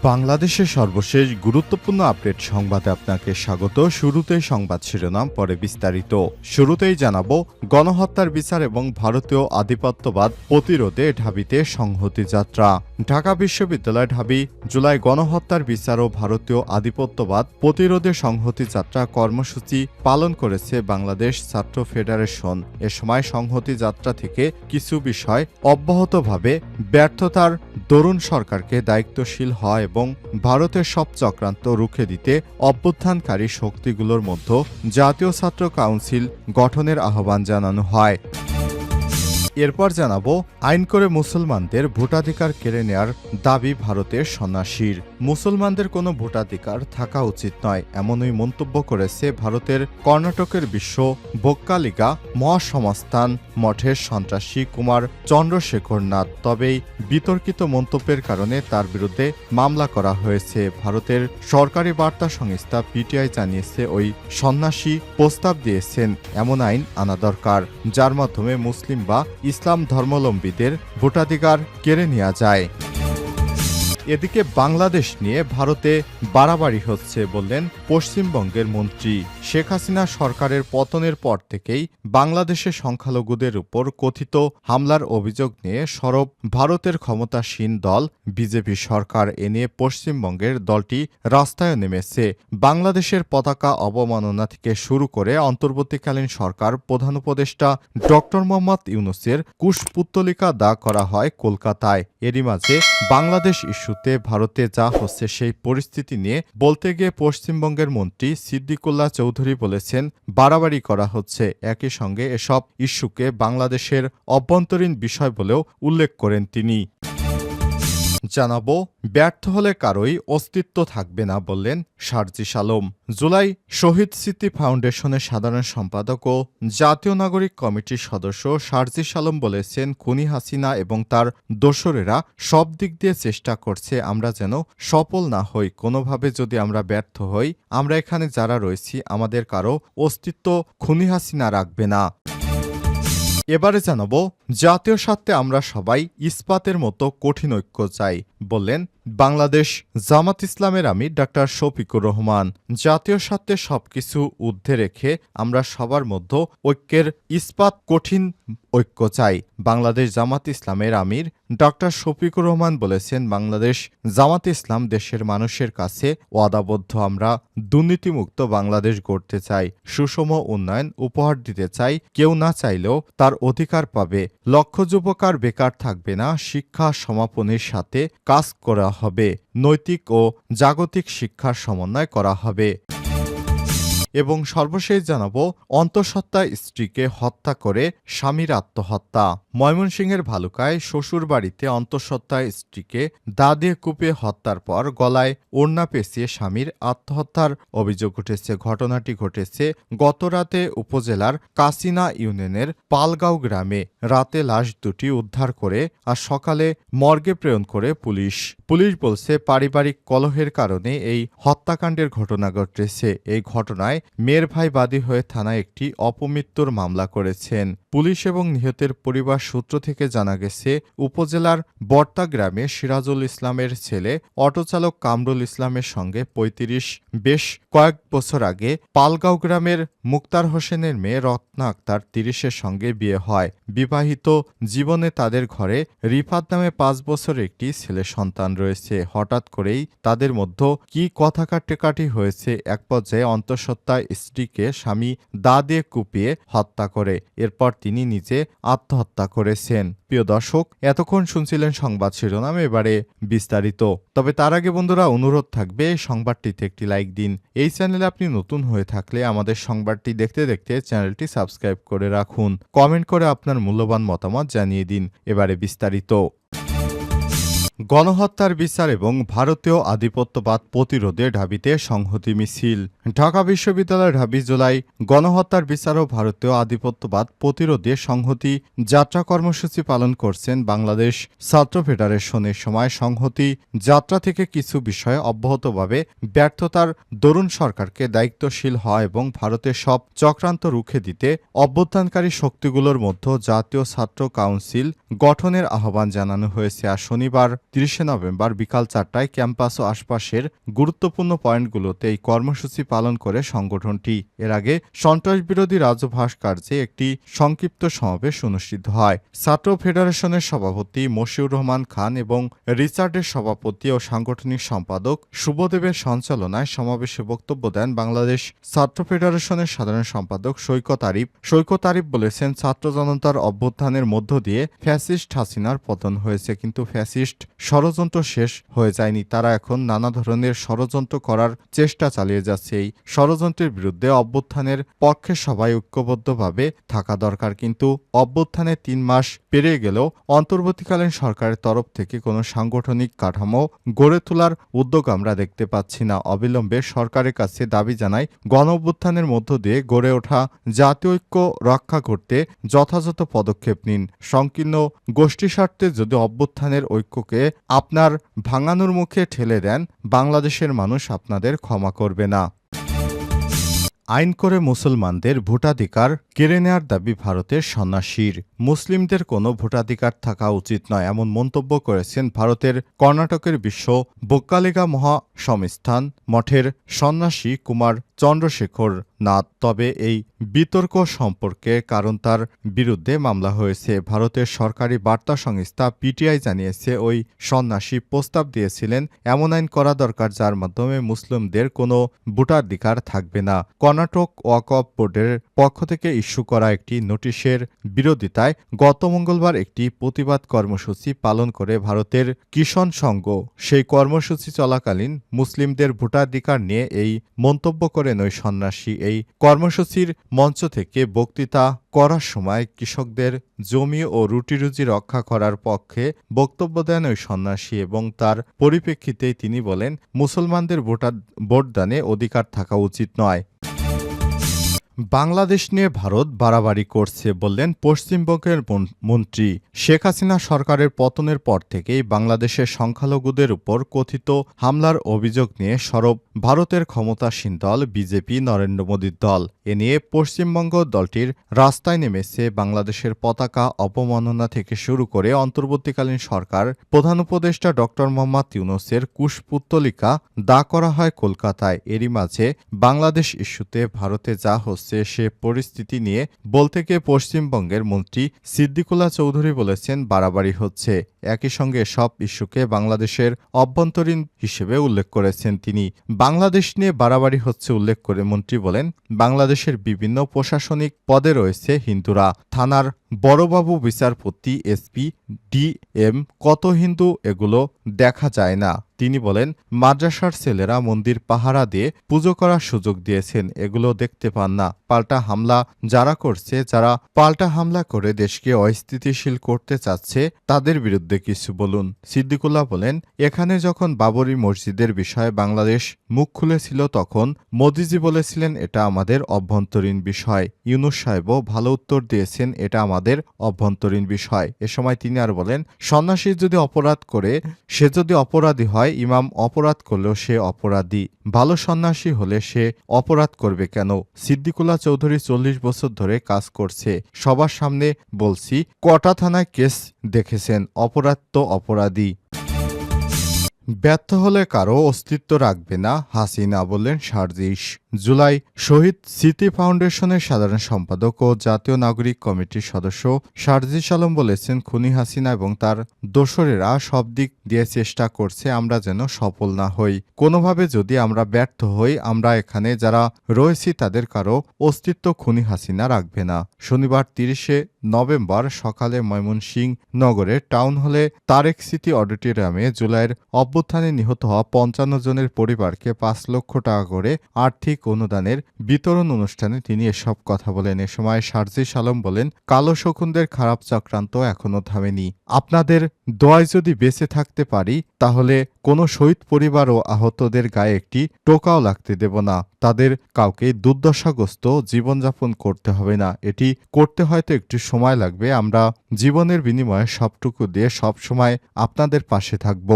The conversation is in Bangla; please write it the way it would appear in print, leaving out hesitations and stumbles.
বাংলাদেশের সর্বশেষ গুরুত্বপূর্ণ আপডেট সংবাদে আপনাকে স্বাগত। শুরুতেই সংবাদ শিরোনাম, পরে বিস্তারিত। শুরুতেই জানাবো গণহত্যার বিচার এবং ভারতীয় আধিপত্যবাদ প্রতিরোধে ঢাবিতে সংহতি যাত্রা। ঢাকা বিশ্ববিদ্যালয় ঢাবি জুলাই গণহত্যার বিচার ও ভারতীয় আধিপত্যবাদ প্রতিরোধে সংহতি যাত্রা কর্মসূচি পালন করেছে বাংলাদেশ ছাত্র ফেডারেশন। এ সময় সংহতি যাত্রা থেকে কিছু বিষয় অব্যাহতভাবে ব্যর্থতার দরুন সরকারকে দায়িত্বশীল হয় এবং ভারতের সব চক্রান্ত রুখে দিতে অভ্যুত্থানকারী শক্তিগুলোর মধ্যে জাতীয় ছাত্র কাউন্সিল গঠনের আহ্বান জানানো হয়। এরপর জানাবো আইন করে মুসলমানদের ভোটাধিকার কেড়ে নেয়ার দাবি ভারতের সন্ন্যাসীর। মুসলমানদের কোনো ভোটাধিকার থাকা উচিত নয়, এমনই মন্তব্য করেছে ভারতের কর্ণাটকের বিশ্ব বক্কালিগা মহাসমাস্থান মঠের সন্ত্রাসী কুমার চন্দ্রশেখর নাথ। তবে বিতর্কিত মন্তব্যের কারণে তার বিরুদ্ধে মামলা করা হয়েছে। ভারতের সরকারি বার্তা সংস্থা পিটিআই জানিয়েছে ওই সন্ন্যাসী প্রস্তাব দিয়েছেন এমন আইন আনা দরকার যার মাধ্যমে মুসলিম বা ইসলাম ধর্মাবলম্বীদের ভোটাধিকার কেড়ে নেওয়া যায়। এদিকে বাংলাদেশ নিয়ে ভারতে বাড়াবাড়ি হচ্ছে বললেন পশ্চিমবঙ্গের মন্ত্রী। শেখ হাসিনা সরকারের পতনের পর থেকেই বাংলাদেশের সংখ্যালঘুদের উপর কথিত হামলার অভিযোগ নিয়ে সরব ভারতের ক্ষমতাসীন দল বিজেপি সরকার। এ নিয়ে পশ্চিমবঙ্গের দলটি রাস্তায় নেমেছে। বাংলাদেশের পতাকা অবমাননা থেকে শুরু করে অন্তর্বর্তীকালীন সরকার প্রধান উপদেষ্টা ডক্টর মোহাম্মদ ইউনূসের কুশপুত্তলিকা দাহ করা হয় কলকাতায়। এরই মাঝে বাংলাদেশ ইস্যুতে ভারতে যা হচ্ছে সেই পরিস্থিতি নিয়ে বলতে গিয়ে পশ্চিমবঙ্গের মন্ত্রী সিদ্দিকুল্লাহ চৌধুরী বলেছেন বাড়াবাড়ি করা হচ্ছে। একই সঙ্গে এসব ইস্যুকে বাংলাদেশের অভ্যন্তরীণ বিষয় বলেও উল্লেখ করেন তিনি। জানাবো ব্যর্থ হলে কারোই অস্তিত্ব থাকবে না বললেন সার্জিস আলম। জুলাই শহীদ স্মৃতি ফাউন্ডেশনের সাধারণ সম্পাদক ও জাতীয় নাগরিক কমিটির সদস্য সার্জিস আলম বলেছেন খুনি হাসিনা এবং তার দোসরেরা সব দিক দিয়ে চেষ্টা করছে আমরা যেন সফল না হই। কোনোভাবে যদি আমরা ব্যর্থ হই, আমরা এখানে যারা রয়েছি আমাদের কারো অস্তিত্ব খুনি হাসিনা রাখবে না। এবারে জানাবো জাতীয় স্বার্থে আমরা সবাই ইস্পাতের মতো কঠিন ঐক্য চাই বললেন বাংলাদেশ জামাত ইসলামের আমির ডাক্তার শফিকুর রহমান। জাতীয় স্বার্থে সবকিছু ঊর্ধ্বে রেখে আমরা সবার মধ্যে ঐক্যের ইস্পাত কঠিন ঐক্য চাই। বাংলাদেশ জামাত ইসলামের আমির ডাক্তার শফিকুর রহমান বলেছেন বাংলাদেশ জামাত ইসলাম দেশের মানুষের কাছে ওয়াদাবদ্ধ। আমরা দুর্নীতিমুক্ত বাংলাদেশ গড়তে চাই, সুষম উন্নয়ন উপহার দিতে চাই। কেউ না চাইলেও তার অধিকার পাবে। লক্ষ যুবক আর বেকার থাকবে না। শিক্ষা সমাপনীর সাথে কাজ করা হবে। নৈতিক ও জাগতিক শিক্ষার সমন্বয় করা হবে। এবং সর্বশেষ জানাবো অন্তঃসত্ত্বা স্ত্রীকে হত্যা করে স্বামীর আত্মহত্যা। ময়মনসিংহের ভালুকায় শ্বশুর বাড়িতে অন্তঃসত্ত্বা স্ত্রীকে দা দিয়ে কুপিয়ে হত্যার পর গলায় ওড়না পেঁচিয়ে স্বামীর আত্মহত্যার অভিযোগ উঠেছে। ঘটনাটি ঘটেছে গতরাতে উপজেলার কাসিনা ইউনিয়নের পালগাঁও গ্রামে। রাতে লাশ দুটি উদ্ধার করে আর সকালে মর্গে প্রেরণ করে পুলিশ বলছে পারিবারিক কলহের কারণে এই হত্যাকাণ্ডের ঘটনা ঘটেছে। এই ঘটনায় মেয়ের ভাই বাদী হয়ে থানায় একটি অপমৃত্যুর মামলা করেছেন। পুলিশ এবং নিহতের পরিবার সূত্র থেকে জানা গেছে উপজেলার বর্তা গ্রামে সিরাজুল ইসলামের ছেলে অটোচালক কামরুল ইসলামের সঙ্গে ৩৫ বেশ কয়েক বছর আগে পালগাঁও গ্রামের মুক্তার হোসেনের মেয়ে রত্না আক্তার ৩০-এর সঙ্গে বিয়ে হয়। বিবাহিত জীবনে তাদের ঘরে রিফাত নামে ৫ বছরের একটি ছেলে সন্তান রয়েছে। হঠাৎ করেই তাদের মধ্যে কি কথা কাটাকাটি হয়েছে। এক পর্যায়ে অন্তঃসত্ত্বা স্ত্রীকে স্বামী দা দিয়ে কুপিয়ে হত্যা করে। এরপর তিনি নিজে আত্মহত্যা করেছেন। প্রিয় দর্শক, এতক্ষণ শুনছিলেন সংবাদ শিরোনাম, এবারে বিস্তারিত। তবে তার আগে বন্ধুরা অনুরোধ থাকবে সংবাদটিতে একটি লাইক দিন। এই চ্যানেলে আপনি নতুন হয়ে থাকলে আমাদের সংবাদটি দেখতে দেখতে চ্যানেলটি সাবস্ক্রাইব করে রাখুন। কমেন্ট করে আপনার মূল্যবান মতামত জানিয়ে দিন। এবারে বিস্তারিত। গণহত্যার বিচার এবং ভারতীয় আধিপত্যবাদ প্রতিরোধে ঢাবিতে সংহতি মিছিল। ঢাকা বিশ্ববিদ্যালয় ঢাবি জুলাই গণহত্যার বিচার ও ভারতীয় আধিপত্যবাদ প্রতিরোধে সংহতি যাত্রা কর্মসূচি পালন করছেন বাংলাদেশ ছাত্র ফেডারেশনের। সময় সংহতি যাত্রা থেকে কিছু বিষয়ে অব্যাহতভাবে ব্যর্থতার দরুন সরকারকে দায়িত্বশীল হয় এবং ভারতের সব চক্রান্ত রুখে দিতে অভ্যুত্থানকারী শক্তিগুলোর মধ্যে জাতীয় ছাত্র কাউন্সিল গঠনের আহ্বান জানানো হয়েছে। আর শনিবার 30 নভেম্বর বিকাল 4টায় ক্যাম্পাস ও আশপাশের গুরুত্বপূর্ণ পয়েন্টগুলোতে এই কর্মসূচি পালন করে সংগঠনটি। এর আগে সন্ত্রাসবিরোধী রাজ্য ভাস্কর্যে একটি সংক্ষিপ্ত সমাবেশ অনুষ্ঠিত হয়। ছাত্র ফেডারেশনের সভাপতি মশিউর রহমান খান এবং রিচার্ডের সভাপতি ও সাংগঠনিক সম্পাদক শুভদেবের সঞ্চালনায় সমাবেশে বক্তব্য দেন বাংলাদেশ ছাত্র ফেডারেশনের সাধারণ সম্পাদক সৈকত আরিফ। সৈকত আরিফ বলেছেন, ছাত্র জনতার অভ্যুত্থানের মধ্য দিয়ে ফ্যাসিস্ট হাসিনার পতন হয়েছে, কিন্তু ফ্যাসিস্ট ষড়যন্ত্র শেষ হয়ে যায়নি। তারা এখন নানা ধরনের ষড়যন্ত্র করার চেষ্টা চালিয়ে যাচ্ছে। এই ষড়যন্ত্রের বিরুদ্ধে অভ্যুত্থানের পক্ষে সবাই ঐক্যবদ্ধভাবে থাকা দরকার। কিন্তু অভ্যুত্থানে 3 মাস পেরিয়ে গেলেও অন্তর্বর্তীকালীন সরকারের তরফ থেকে কোনো সাংগঠনিক কাঠামো গড়ে তোলার উদ্যোগ আমরা দেখতে পাচ্ছি না। অবিলম্বে সরকারের কাছে দাবি জানাই, গণঅভ্যুত্থানের মধ্য দিয়ে গড়ে ওঠা জাতীয় ঐক্য রক্ষা করতে যথাযথ পদক্ষেপ নিন। সংকীর্ণ গোষ্ঠী স্বার্থে যদি অভ্যুত্থানের ঐক্যকে আপনার ভাঙানোর মুখে ঠেলে দেন, বাংলাদেশের মানুষ আপনাদের ক্ষমা করবে না। আইন করে মুসলমানদের ভোটাধিকার কেড়ে নেওয়ার দাবি ভারতের সন্ন্যাসীর। মুসলিমদের কোনো ভোটাধিকার থাকা উচিত নয়, এমন মন্তব্য করেছেন ভারতের কর্ণাটকের বিশ্ব বক্কালিকা মহাসংস্থান মঠের সন্ন্যাসী কুমার চন্দ্রশেখর নাথ। তবে এই বিতর্ক সম্পর্কে কারণ তার বিরুদ্ধে মামলা হয়েছে। ভারতের সরকারি বার্তা সংস্থা পিটিআই জানিয়েছে, ওই সন্ন্যাসী প্রস্তাব দিয়েছিলেন এমন আইন করা দরকার যার মাধ্যমে মুসলিমদের কোনো ভোটাধিকার থাকবে না। কর্ণাটক ওয়াকফ বোর্ডের পক্ষ থেকে ইস্যু করা একটি নোটিশের বিরোধিতায় গত মঙ্গলবার একটি প্রতিবাদ কর্মসূচি পালন করে ভারতের কিষণ সংঘ। সেই কর্মসূচি চলাকালীন মুসলিমদের ভোটাধিকার নিয়ে এই মন্তব্য করেন ওই সন্ন্যাসী। এই কর্মসূচির মঞ্চ থেকে বক্তৃতা করার সময় কৃষকদের জমি ও রুটিরুজি রক্ষা করার পক্ষে বক্তব্য দেন ওই সন্ন্যাসী এবং তার পরিপ্রেক্ষিতেই তিনি বলেন, মুসলমানদের ভোটদানে অধিকার থাকা উচিত নয়। বাংলাদেশ নিয়ে ভারত বাড়াবাড়ি করছে বললেন পশ্চিমবঙ্গের মন্ত্রী। শেখ হাসিনা সরকারের পতনের পর থেকেই বাংলাদেশের সংখ্যালঘুদের উপর কথিত হামলার অভিযোগ নিয়ে সরব ভারতের ক্ষমতাসীন দল বিজেপি, নরেন্দ্র মোদীর দল। এ নিয়ে পশ্চিমবঙ্গ দলটির রাস্তায় নেমেছে। বাংলাদেশের পতাকা অবমাননা থেকে শুরু করে অন্তর্বর্তীকালীন সরকার প্রধান উপদেষ্টা ড মোহাম্মদ ইউনূসের কুশপুত্তলিকা দাহ করা হয় কলকাতায়। এরই মাঝে বাংলাদেশ ইস্যুতে ভারতে যা হচ্ছে সে পরিস্থিতি নিয়ে বলতে গিয়ে পশ্চিমবঙ্গের মন্ত্রী সিদ্দিকুল্লাহ চৌধুরী বলেছেন, বাড়াবাড়ি হচ্ছে। একই সঙ্গে সব ইস্যুকে বাংলাদেশের অভ্যন্তরীণ হিসেবে উল্লেখ করেছেন তিনি। বাংলাদেশ নিয়ে বাড়াবাড়ি হচ্ছে উল্লেখ করে মন্ত্রী বলেন, বাংলাদেশের বিভিন্ন প্রশাসনিক পদে রয়েছে হিন্দুরা। থানার বড়বাবু, বিচারপতি, এসপি, ডিএম, কত হিন্দু এগুলো দেখা যায় না। তিনি বলেন, মাদ্রাসার ছেলেরা মন্দির পাহারা দিয়ে পুজো করার সুযোগ দিয়েছেন, এগুলো দেখতে পান না। পাল্টা হামলা যারা করছে, যারা পাল্টা হামলা করে দেশকে অস্থিতিশীল করতে চাচ্ছে, তাদের বিরুদ্ধে কিছু বলুন। সিদ্দিকুল্লাহ বলেন, এখানে যখন বাবরি মসজিদের বিষয়ে বাংলাদেশ মুখ খুলেছিল তখন মোদিজি বলেছিলেন এটা আমাদের অভ্যন্তরীণ বিষয়। ইউনূস সাহেবও ভালো উত্তর দিয়েছেন, এটা আমাদের অভ্যন্তরীণ বিষয়। এ সময় তিনি আর বলেন, সন্ন্যাসী যদি অপরাধ করে সে যদি অপরাধী হয়, ইমাম অপরাধ করলেও সে অপরাধী। ভালো সন্ন্যাসী হলে সে অপরাধ করবে কেন? সিদ্দিকুল্লাহ চৌধুরী 40 বছর ধরে কাজ করছে। সবার সামনে বলছি, কটা থানায় কেস দেখেছেন? অপরাধ তো অপরাধী। ব্যর্থ হলে কারো অস্তিত্ব রাখবে না হাসিনা, বললেন সার্জিস। জুলাই শহীদ স্মৃতি ফাউন্ডেশনের সাধারণ সম্পাদক ও জাতীয় নাগরিক কমিটির সদস্য সার্জিস আলম বলেছেন, খুনি হাসিনা এবং তার দোসরেরা সব দিক দিয়ে চেষ্টা করছে আমরা যেন সফল না হই। কোনোভাবে যদি আমরা ব্যর্থ হই, আমরা এখানে যারা রয়েছি তাদের কারো অস্তিত্ব খুনি হাসিনা রাখবে না। শনিবার 30 নভেম্বর সকালে ময়মনসিংহ নগরের টাউন হলে তারেক সিটি অডিটোরিয়ামে জুলাইয়ের অভ্যুত্থানে নিহত হওয়া 55 জনের পরিবারকে 5 লক্ষ টাকা করে আর্থিক অনুদানের বিতরণ অনুষ্ঠানে তিনি এসব কথা বলেন। এ সময় সার্জিস আলম বলেন, কালো শকুনদের খারাপ চক্রান্ত এখনো থামেনি। আপনাদের দোয়ায় যদি বেঁচে থাকতে পারি তাহলে কোনো শহীদ পরিবার ও আহতদের গায়ে একটি টোকাও লাগতে দেব না। তাদের কাউকে দুর্দশাগ্রস্ত জীবনযাপন করতে হবে না। এটি করতে হয়তো একটু সময় লাগবে। আমরা জীবনের বিনিময়ে সবটুকু দিয়ে সব সময় আপনাদের পাশে থাকব।